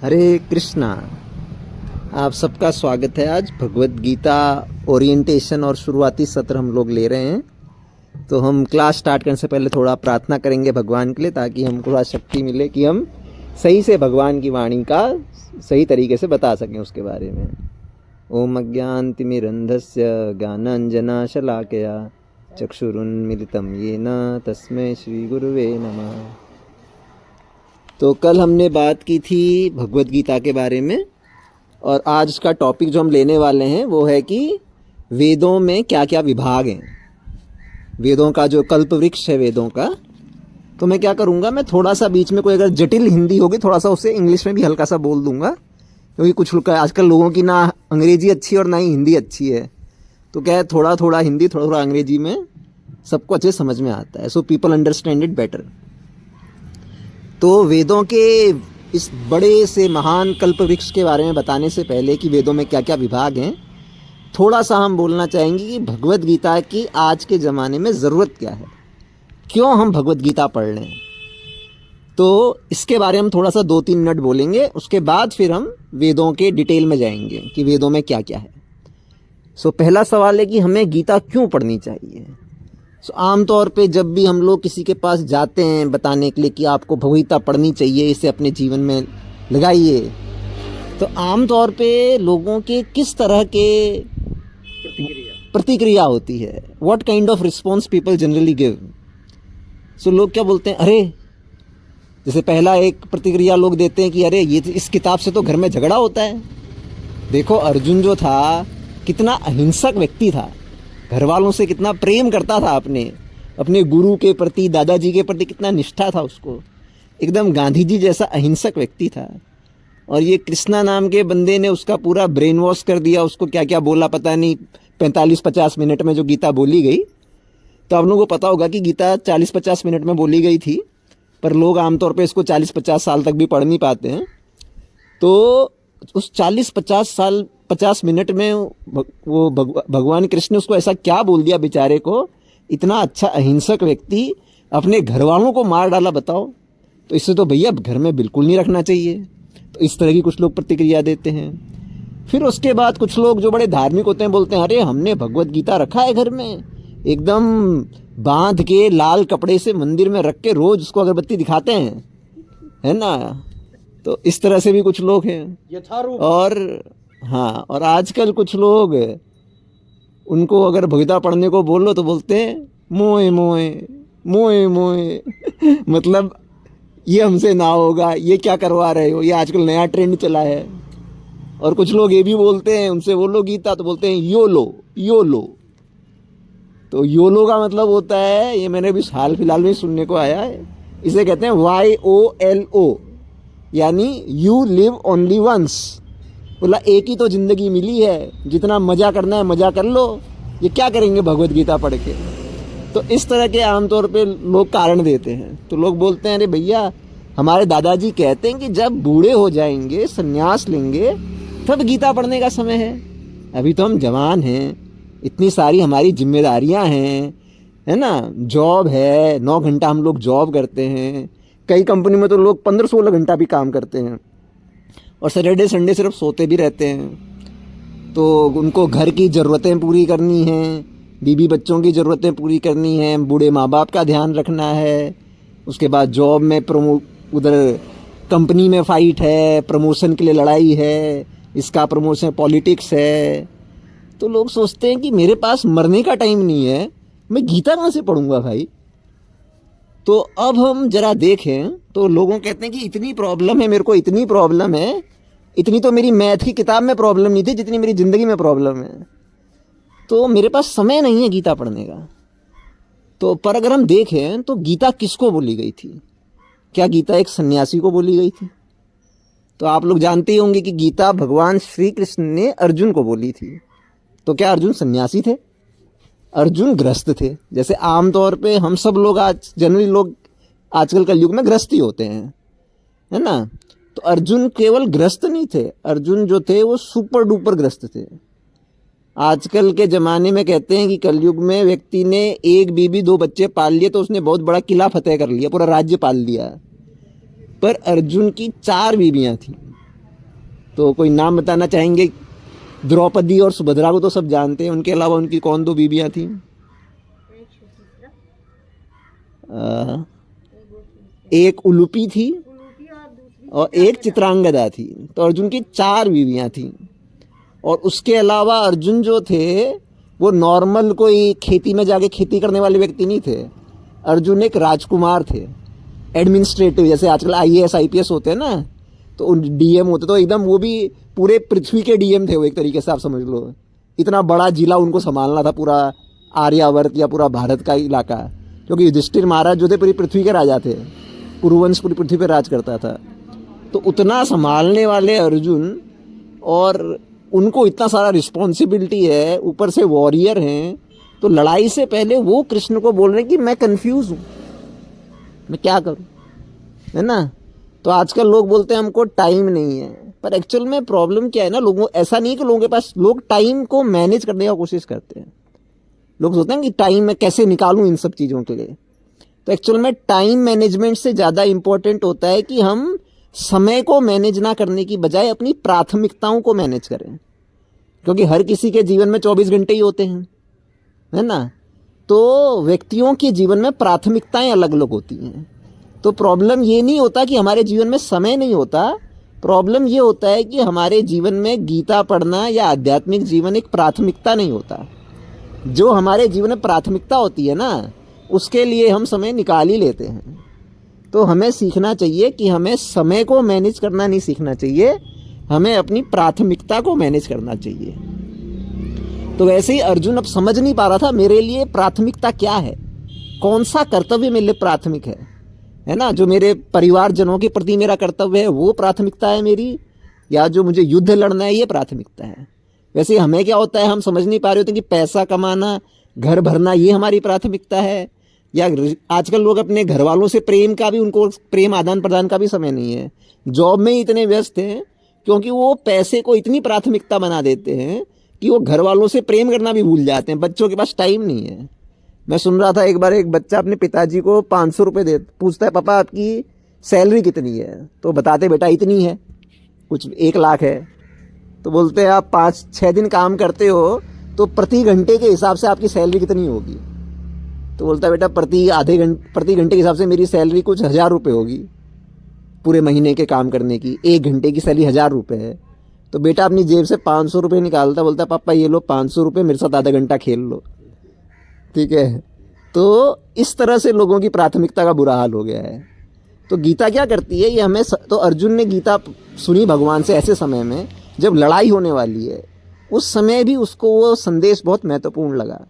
हरे कृष्णा। आप सबका स्वागत है। आज भगवत गीता ओरिएंटेशन और शुरुआती सत्र हम लोग ले रहे हैं। तो हम क्लास स्टार्ट करने से पहले थोड़ा प्रार्थना करेंगे भगवान के लिए, ताकि हमको थोड़ा शक्ति मिले कि हम सही से भगवान की वाणी का सही तरीके से बता सकें उसके बारे में। ओम अज्ञानतिमिरन्धस्य ज्ञानाञ्जनशलाकया चक्षुरुन्मीलितं येन तस्मै श्री गुरुवे नमः। तो कल हमने बात की थी भगवत गीता के बारे में, और आज का टॉपिक जो हम लेने वाले हैं वो है कि वेदों में क्या क्या विभाग हैं, वेदों का जो कल्प वृक्ष है वेदों का। तो मैं क्या करूँगा, मैं थोड़ा सा बीच में कोई अगर जटिल हिंदी होगी थोड़ा सा उसे इंग्लिश में भी हल्का सा बोल दूंगा, क्योंकि कुछ लोग आजकल लोगों की ना अंग्रेजी अच्छी और ना ही हिंदी अच्छी है। तो क्या है, थोड़ा थोड़ा हिंदी थोड़ा थोड़ा अंग्रेजी में सबको अच्छे समझ में आता है, so people understand it better. तो वेदों के इस बड़े से महान कल्प वृक्ष के बारे में बताने से पहले कि वेदों में क्या क्या विभाग हैं, थोड़ा सा हम बोलना चाहेंगे कि भगवत गीता की आज के ज़माने में ज़रूरत क्या है, क्यों हम भगवत गीता पढ़ रहे हैं। तो इसके बारे में हम थोड़ा सा 2-3 मिनट बोलेंगे, उसके बाद फिर हम वेदों के डिटेल में जाएंगे कि वेदों में क्या क्या है। सो पहला सवाल है कि हमें गीता क्यों पढ़नी चाहिए। आमतौर पे जब भी हम लोग किसी के पास जाते हैं बताने के लिए कि आपको भगवत पढ़नी चाहिए, इसे अपने जीवन में लगाइए, तो आमतौर पे लोगों के किस तरह के प्रतिक्रिया होती है, what kind of response people generally give. So लोग क्या बोलते हैं, अरे जैसे पहला एक प्रतिक्रिया लोग देते हैं कि अरे ये इस किताब से तो घर में झगड़ा होता है। देखो अर्जुन जो था कितना अहिंसक व्यक्ति था, घर वालों से कितना प्रेम करता था, अपने गुरु के प्रति, दादाजी के प्रति कितना निष्ठा था उसको, एकदम गांधी जी जैसा अहिंसक व्यक्ति था। और ये कृष्णा नाम के बंदे ने उसका पूरा ब्रेन वॉश कर दिया, उसको क्या क्या बोला पता नहीं 45-50 मिनट में जो गीता बोली गई। तो आप लोगों को पता होगा कि गीता 40-50 मिनट में बोली गई थी, पर लोग आमतौर पर इसको 40-50 साल तक भी पढ़ नहीं पाते हैं। तो उस 40-50 मिनट में वो भगवान कृष्ण ने उसको ऐसा क्या बोल दिया बेचारे को, इतना अच्छा अहिंसक व्यक्ति अपने घर वालों को मार डाला, बताओ। तो इससे तो भैया घर में बिल्कुल नहीं रखना चाहिए। तो इस तरह की कुछ लोग प्रतिक्रिया देते हैं। फिर उसके बाद कुछ लोग जो बड़े धार्मिक होते हैं बोलते हैं, अरे हमने भगवत गीता रखा है घर में, एकदम बांध के लाल कपड़े से मंदिर में रख के रोज उसको अगरबत्ती दिखाते हैं, है ना। तो इस तरह से भी कुछ लोग हैं। और हाँ, और आजकल कुछ लोग उनको अगर भगवता पढ़ने को बोलो तो बोलते हैं मोए मोए मोए मोए मतलब ये हमसे ना होगा, ये क्या करवा रहे हो, ये आजकल नया ट्रेंड चला है। और कुछ लोग ये भी बोलते हैं, उनसे बोलो गीता तो बोलते हैं योलो योलो। तो योलो का मतलब होता है, ये मैंने भी हाल फिलहाल में सुनने को आया है, इसे कहते हैं YOLO, यानी यू लिव ओनली वंस। बोला एक ही तो ज़िंदगी मिली है, जितना मज़ा करना है मज़ा कर लो, ये क्या करेंगे भगवत गीता पढ़ के। तो इस तरह के आमतौर पे लोग कारण देते हैं। तो लोग बोलते हैं, अरे भैया हमारे दादाजी कहते हैं कि जब बूढ़े हो जाएंगे, संन्यास लेंगे, तब गीता पढ़ने का समय है। अभी तो हम जवान हैं, इतनी सारी हमारी जिम्मेदारियां हैं, है ना, जॉब है, 9 घंटा हम लोग जॉब करते हैं, कई कंपनी में तो लोग 15-16 घंटा भी काम करते हैं, और सैटरडे संडे सिर्फ सोते भी रहते हैं। तो उनको घर की ज़रूरतें पूरी करनी हैं, बीवी बच्चों की ज़रूरतें पूरी करनी हैं, बूढ़े माँ बाप का ध्यान रखना है, उसके बाद जॉब में उधर कंपनी में फ़ाइट है, प्रमोशन के लिए लड़ाई है, इसका प्रमोशन पॉलिटिक्स है। तो लोग सोचते हैं कि मेरे पास मरने का टाइम नहीं है, मैं गीता कहाँ से पढ़ूँगा भाई। तो अब हम जरा देखें तो लोगों कहते हैं कि इतनी प्रॉब्लम है, मेरे को इतनी प्रॉब्लम है, इतनी तो मेरी मैथ की किताब में प्रॉब्लम नहीं थी जितनी मेरी ज़िंदगी में प्रॉब्लम है। तो मेरे पास समय नहीं है गीता पढ़ने का। तो पर अगर हम देखें तो गीता किसको बोली गई थी, क्या गीता एक सन्यासी को बोली गई थी। तो आप लोग जानते ही होंगे कि गीता भगवान श्री कृष्ण ने अर्जुन को बोली थी। तो क्या अर्जुन सन्यासी थे? अर्जुन गृहस्थ थे। जैसे आमतौर पे हम सब लोग आज जनरली लोग आजकल कलयुग में गृहस्थ ही होते हैं, है ना। तो अर्जुन केवल गृहस्थ नहीं थे, अर्जुन जो थे वो सुपर डुपर गृहस्थ थे। आजकल के ज़माने में कहते हैं कि कलयुग में व्यक्ति ने 1 बीबी 2 बच्चे पाल लिए तो उसने बहुत बड़ा किला फतेह कर लिया, पूरा राज्य पाल लिया। पर अर्जुन की 4 बीवियाँ थीं, तो कोई नाम बताना चाहेंगे? द्रौपदी और सुभद्रा को तो सब जानते हैं, उनके अलावा उनकी कौन दो बीबियां थी? एक उलूपी थी और एक चित्रांगदा थी। तो अर्जुन की 4 बीवियां थी। और उसके अलावा अर्जुन जो थे वो नॉर्मल कोई खेती में जाके खेती करने वाले व्यक्ति नहीं थे। अर्जुन एक राजकुमार थे, एडमिनिस्ट्रेटिव, जैसे आजकल IAS IPS होते हैं ना, तो DM होते, तो एकदम वो भी पूरे पृथ्वी के DM थे वो, एक तरीके से आप समझ लो। इतना बड़ा जिला उनको संभालना था, पूरा आर्यावर्त या पूरा भारत का इलाका, क्योंकि युधिष्ठिर महाराज जो थे पूरी पृथ्वी के राजा थे, पुरुवंश पूरी पृथ्वी पर राज करता था। तो उतना संभालने वाले अर्जुन, और उनको इतना सारा रिस्पॉन्सिबिलिटी है, ऊपर से वॉरियर हैं, तो लड़ाई से पहले वो कृष्ण को बोल रहे हैं कि मैं कंफ्यूज हूँ, मैं क्या करूँ, है ना। तो आजकल लोग बोलते हैं हमको टाइम नहीं है, पर एक्चुअल में प्रॉब्लम क्या है ना, लोगों, ऐसा नहीं कि लोगों के पास, लोग टाइम को मैनेज करने का कोशिश करते हैं। लोग सोचते हैं कि टाइम मैं कैसे निकालूं इन सब चीज़ों के लिए। तो एक्चुअल में टाइम मैनेजमेंट से ज़्यादा इम्पोर्टेंट होता है कि हम समय को मैनेज ना करने की बजाय अपनी प्राथमिकताओं को मैनेज करें, क्योंकि हर किसी के जीवन में 24 घंटे ही होते हैं, है ना। तो व्यक्तियों के जीवन में प्राथमिकताएं अलग अलग होती हैं। तो प्रॉब्लम ये नहीं होता कि हमारे जीवन में समय नहीं होता, प्रॉब्लम ये होता है कि हमारे जीवन में गीता पढ़ना या आध्यात्मिक जीवन एक प्राथमिकता नहीं होता। जो हमारे जीवन में प्राथमिकता होती है ना, उसके लिए हम समय निकाल ही लेते हैं। तो हमें सीखना चाहिए कि हमें समय को मैनेज करना नहीं सीखना चाहिए, हमें अपनी प्राथमिकता को मैनेज करना चाहिए। तो वैसे ही अर्जुन अब समझ नहीं पा रहा था मेरे लिए प्राथमिकता क्या है, कौन सा कर्तव्य मेरे लिए प्राथमिक है ना। जो मेरे परिवारजनों के प्रति मेरा कर्तव्य है वो प्राथमिकता है मेरी, या जो मुझे युद्ध लड़ना है ये प्राथमिकता है। वैसे हमें क्या होता है, हम समझ नहीं पा रहे होते कि पैसा कमाना, घर भरना ये हमारी प्राथमिकता है, या आजकल लोग अपने घर वालों से प्रेम का भी, उनको प्रेम आदान प्रदान का भी समय नहीं है। जॉब में ही इतने व्यस्त हैं क्योंकि वो पैसे को इतनी प्राथमिकता बना देते हैं कि वो घर वालों से प्रेम करना भी भूल जाते हैं। बच्चों के पास टाइम नहीं है। मैं सुन रहा था एक बार एक बच्चा अपने पिताजी को 500 रुपये दे, पूछता है पापा आपकी सैलरी कितनी है, तो बताते बेटा इतनी है, कुछ 1 लाख है। तो बोलते हैं आप 5-6 दिन काम करते हो तो प्रति घंटे के हिसाब से आपकी सैलरी कितनी होगी? तो बोलता है बेटा प्रति घंटे के हिसाब से मेरी सैलरी कुछ 1000 रुपये होगी, पूरे महीने के काम करने की 1 घंटे की सैलरी 1000 रुपये है। तो बेटा अपनी जेब से 500 रुपये निकालता, बोलता है पापा ये लो 500 रुपये, मेरे साथ आधा घंटा खेल लो, ठीक है। तो इस तरह से लोगों की प्राथमिकता का बुरा हाल हो गया है। तो गीता क्या करती है, ये हमें तो अर्जुन ने गीता सुनी भगवान से ऐसे समय में जब लड़ाई होने वाली है, उस समय भी उसको वो संदेश बहुत महत्वपूर्ण लगा,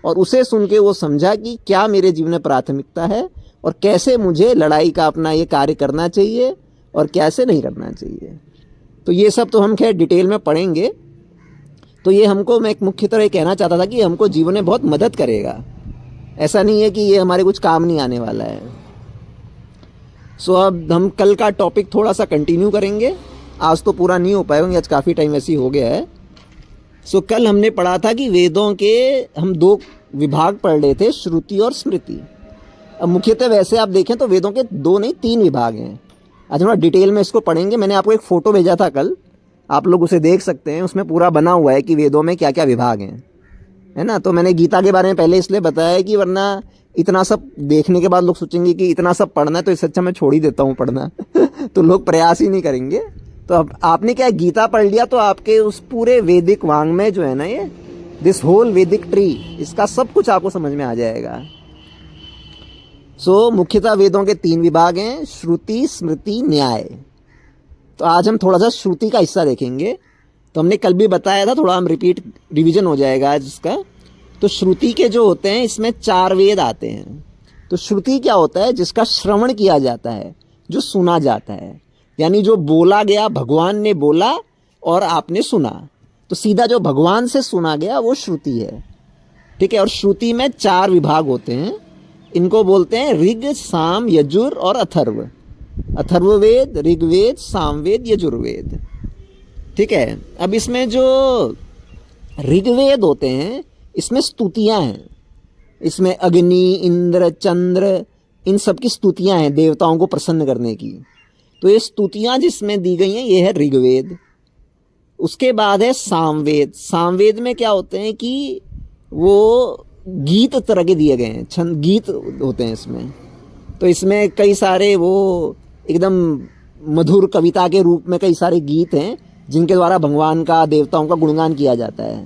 और उसे सुन के वो समझा कि क्या मेरे जीवन में प्राथमिकता है और कैसे मुझे लड़ाई का अपना ये कार्य करना चाहिए और कैसे नहीं करना चाहिए। तो ये सब तो हम खैर डिटेल में पढ़ेंगे। तो ये हमको, मैं एक मुख्य तरह कहना चाहता था कि हमको जीवन में बहुत मदद करेगा, ऐसा नहीं है कि ये हमारे कुछ काम नहीं आने वाला है। सो अब हम कल का टॉपिक थोड़ा सा कंटिन्यू करेंगे, आज तो पूरा नहीं हो पाएगा, आज काफ़ी टाइम ऐसे ही हो गया है। सो कल हमने पढ़ा था कि वेदों के हम 2 विभाग पढ़ रहे थे, श्रुति और स्मृति। अब मुख्यतः वैसे आप देखें तो वेदों के 2 नहीं 3 विभाग हैं। आज थोड़ा डिटेल में इसको पढ़ेंगे। मैंने आपको एक फ़ोटो भेजा था कल, आप लोग उसे देख सकते हैं, उसमें पूरा बना हुआ है कि वेदों में क्या क्या विभाग हैं, है ना। तो मैंने गीता के बारे में पहले इसलिए बताया कि वरना इतना सब देखने के बाद लोग सोचेंगे कि इतना सब पढ़ना है तो इससे अच्छा मैं छोड़ ही देता हूँ पढ़ना तो लोग प्रयास ही नहीं करेंगे। तो अब आपने क्या गीता पढ़ लिया तो आपके उस पूरे वैदिक वांग्मय जो है ना, ये दिस होल वैदिक ट्री, इसका सब कुछ आपको समझ में आ जाएगा। सो मुख्यतः वेदों के 3 विभाग हैं, श्रुति, स्मृति, न्याय। तो आज हम थोड़ा सा श्रुति का हिस्सा देखेंगे। तो हमने कल भी बताया था, थोड़ा हम रिवीजन हो जाएगा आज इसका। तो श्रुति के जो होते हैं इसमें 4 वेद आते हैं। तो श्रुति क्या होता है, जिसका श्रवण किया जाता है, जो सुना जाता है, यानी जो बोला गया, भगवान ने बोला और आपने सुना, तो सीधा जो भगवान से सुना गया वो श्रुति है, ठीक है। और श्रुति में 4 विभाग होते हैं, इनको बोलते हैं ऋग, साम, यजुर और अथर्व। अथर्ववेद, ऋग्वेद, सामवेद, यजुर्वेद, ठीक है। अब इसमें जो ऋग्वेद होते हैं इसमें स्तुतियां हैं, इसमें अग्नि, इंद्र, चंद्र, इन सब की स्तुतियां हैं देवताओं को प्रसन्न करने की। तो ये स्तुतियां जिसमें दी गई हैं ये है ऋग्वेद। उसके बाद है सामवेद। सामवेद में क्या होते हैं कि वो गीत तरह के दिए गए हैं, छंद गीत होते हैं इसमें। तो इसमें कई सारे वो एकदम मधुर कविता के रूप में कई सारे गीत हैं जिनके द्वारा भगवान का, देवताओं का गुणगान किया जाता है।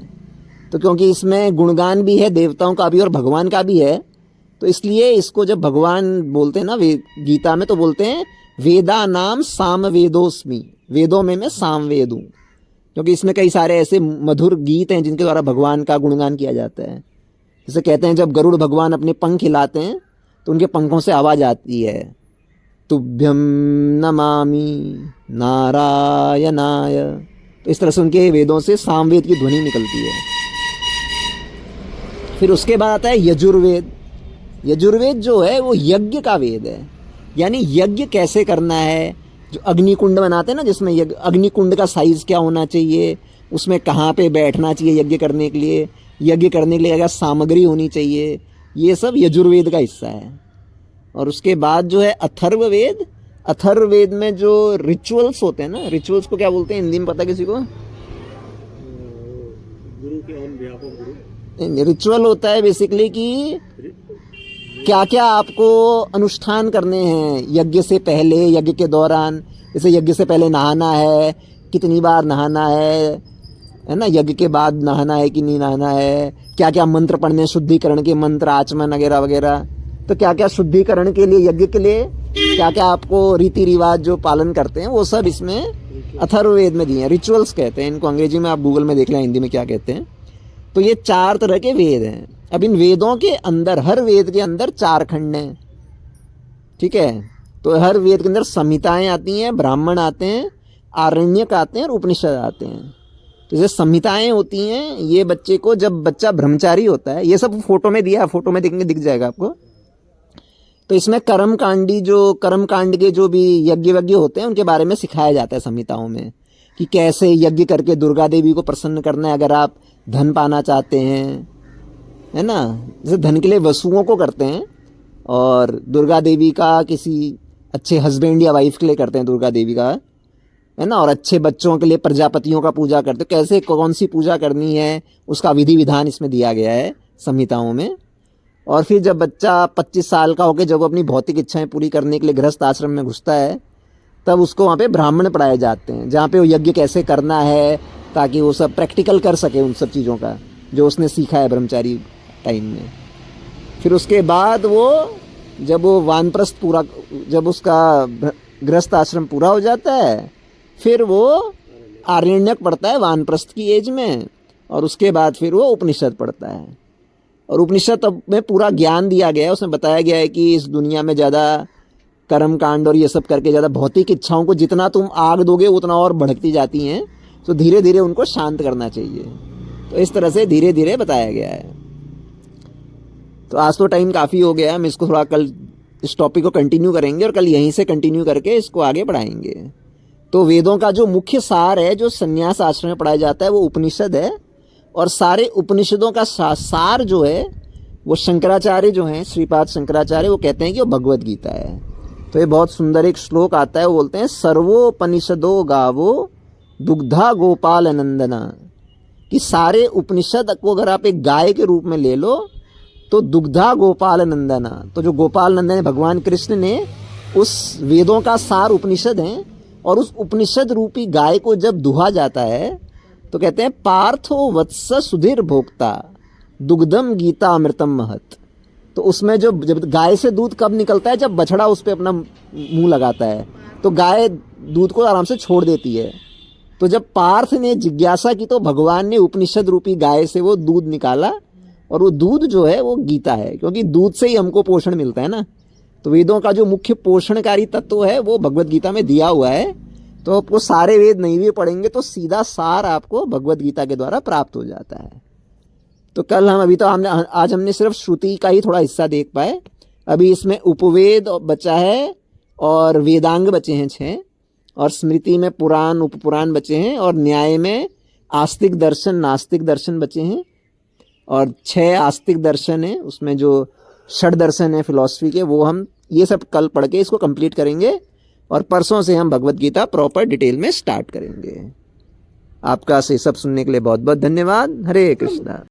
तो क्योंकि इसमें गुणगान भी है, देवताओं का भी और भगवान का भी है, तो इसलिए इसको जब भगवान बोलते हैं ना गीता में, तो बोलते हैं वेदा नाम साम वेदोस्मि, वेदों में मैं सामवेद हूँ। क्योंकि इसमें कई सारे ऐसे मधुर गीत हैं जिनके द्वारा भगवान का गुणगान किया जाता है। जैसे कहते हैं जब गरुड़ भगवान अपने पंख हिलाते हैं तो उनके पंखों से आवाज़ आती है, तुभ्यम नमामि नारायणाय। तो इस तरह से उनके वेदों से सामवेद की ध्वनि निकलती है। फिर उसके बाद आता है यजुर्वेद। यजुर्वेद जो है वो यज्ञ का वेद है, यानी यज्ञ कैसे करना है। जो अग्निकुंड बनाते हैं ना, जिसमें अग्निकुंड का साइज क्या होना चाहिए, उसमें कहाँ पे बैठना चाहिए यज्ञ करने के लिए, यज्ञ करने के लिए क्या सामग्री होनी चाहिए, ये सब यजुर्वेद का हिस्सा है। और उसके बाद जो है अथर्ववेद। अथर्ववेद में जो रिचुअल्स होते हैं ना, रिचुअल्स को क्या बोलते हैं हिंदी में, पता किसी को? गुरु के on behalf of Guru. Ritual होता है बेसिकली कि क्या क्या आपको अनुष्ठान करने हैं यज्ञ से पहले, यज्ञ के दौरान। जैसे यज्ञ से पहले नहाना है, कितनी बार नहाना है ना, यज्ञ के बाद नहाना है कि नहीं नहाना है, क्या क्या मंत्र पढ़ने, शुद्धिकरण के मंत्र, आचमन वगैरह वगैरह। तो क्या क्या शुद्धिकरण के लिए, यज्ञ के लिए क्या क्या आपको रीति रिवाज जो पालन करते हैं, वो सब इसमें अथर्ववेद में दिए हैं। रिचुअल्स कहते हैं इनको, अंग्रेजी में आप गूगल में देख लें हिंदी में क्या कहते हैं। तो ये 4 तरह के वेद हैं। अब इन वेदों के अंदर, हर वेद के अंदर 4 खंड हैं, ठीक है। तो हर वेद के अंदर संहिताएं आती हैं, ब्राह्मण आते हैं, आरण्यक आते हैं और उपनिषद आते हैं। तो जैसे संहिताएं होती हैं, ये बच्चे को, जब बच्चा ब्रह्मचारी होता है, ये सब फोटो में दिया है, फोटो में देखेंगे दिख जाएगा आपको। तो इसमें कर्मकांड के जो भी यज्ञ वज्ञ होते हैं उनके बारे में सिखाया जाता है संहिताओं में, कि कैसे यज्ञ करके दुर्गा देवी को प्रसन्न करना है। अगर आप धन पाना चाहते हैं, है ना, जैसे धन के लिए वसुओं को करते हैं, और दुर्गा देवी का किसी अच्छे हस्बैंड या वाइफ के लिए करते हैं दुर्गा देवी का, है ना, और अच्छे बच्चों के लिए प्रजापतियों का पूजा करते हैं। कैसे कौन सी पूजा करनी है उसका विधि विधान इसमें दिया गया है संहिताओं में। और फिर जब बच्चा 25 साल का होकर जब अपनी भौतिक इच्छाएं पूरी करने के लिए गृहस्थ आश्रम में घुसता है, तब उसको वहाँ पे ब्राह्मण पढ़ाए जाते हैं, जहाँ पे वो यज्ञ कैसे करना है, ताकि वो सब प्रैक्टिकल कर सके उन सब चीज़ों का जो उसने सीखा है ब्रह्मचारी टाइम में। फिर उसके बाद वो जब वो वानप्रस्थ पूरा, जब उसका गृहस्थ आश्रम पूरा हो जाता है, फिर वो आरण्यक पढ़ता है वानप्रस्थ की एज में, और उसके बाद फिर वो उपनिषद पढ़ता है। और उपनिषद में पूरा ज्ञान दिया गया है, उसमें बताया गया है कि इस दुनिया में ज़्यादा कर्म कांड और ये सब करके ज़्यादा भौतिक इच्छाओं को जितना तुम आग दोगे उतना और भड़कती जाती हैं, तो धीरे धीरे उनको शांत करना चाहिए। तो इस तरह से धीरे धीरे बताया गया है। तो आज तो टाइम काफ़ी हो गया, हम इसको थोड़ा कल इस टॉपिक को कंटिन्यू करेंगे और कल यहीं से कंटिन्यू करके इसको आगे बढ़ाएंगे। तो वेदों का जो मुख्य सार है, जो संन्यास आश्रम में पढ़ाया जाता है, वो उपनिषद है। और सारे उपनिषदों का सार जो है वो शंकराचार्य जो हैं, श्रीपाद शंकराचार्य, वो कहते हैं कि वो भगवद गीता है। तो ये बहुत सुंदर एक श्लोक आता है, वो बोलते हैं सर्वोपनिषदो गावो दुग्धा गोपाल नंदना, कि सारे उपनिषद को अगर आप एक गाय के रूप में ले लो तो दुग्धा गोपाल नंदना। तो जो गोपाल नंदन है भगवान कृष्ण ने, उस वेदों का सार उपनिषद हैं। और उस उपनिषद रूपी गाय को जब दुहा जाता है तो कहते हैं पार्थो वत्स सुधीर भोक्ता दुग्धम गीता अमृतम महत। तो उसमें जब गाय से दूध कब निकलता है, जब बछड़ा उस पर अपना मुंह लगाता है, तो गाय दूध को आराम से छोड़ देती है। तो जब पार्थ ने जिज्ञासा की तो भगवान ने उपनिषद रूपी गाय से वो दूध निकाला, और वो दूध जो है वो गीता है, क्योंकि दूध से ही हमको पोषण मिलता है ना। तो वेदों का जो मुख्य पोषणकारी तत्व है वो भगवद गीता में दिया हुआ है। तो आपको सारे वेद नहीं भी पढ़ेंगे तो सीधा सार आपको भगवद गीता के द्वारा प्राप्त हो जाता है। तो कल हम आज हमने सिर्फ श्रुति का ही थोड़ा हिस्सा देख पाए। अभी इसमें उपवेद बचा है और वेदांग बचे हैं 6, और स्मृति में पुराण उपपुराण बचे हैं, और न्याय में आस्तिक दर्शन नास्तिक दर्शन बचे हैं, और 6 आस्तिक दर्शन है। उसमें जो षड दर्शन है फिलॉसफी के, वो हम ये सब कल पढ़ के इसको कंप्लीट करेंगे, और परसों से हम भगवद गीता प्रॉपर डिटेल में स्टार्ट करेंगे। आपका से सब सुनने के लिए बहुत बहुत धन्यवाद। हरे कृष्णा।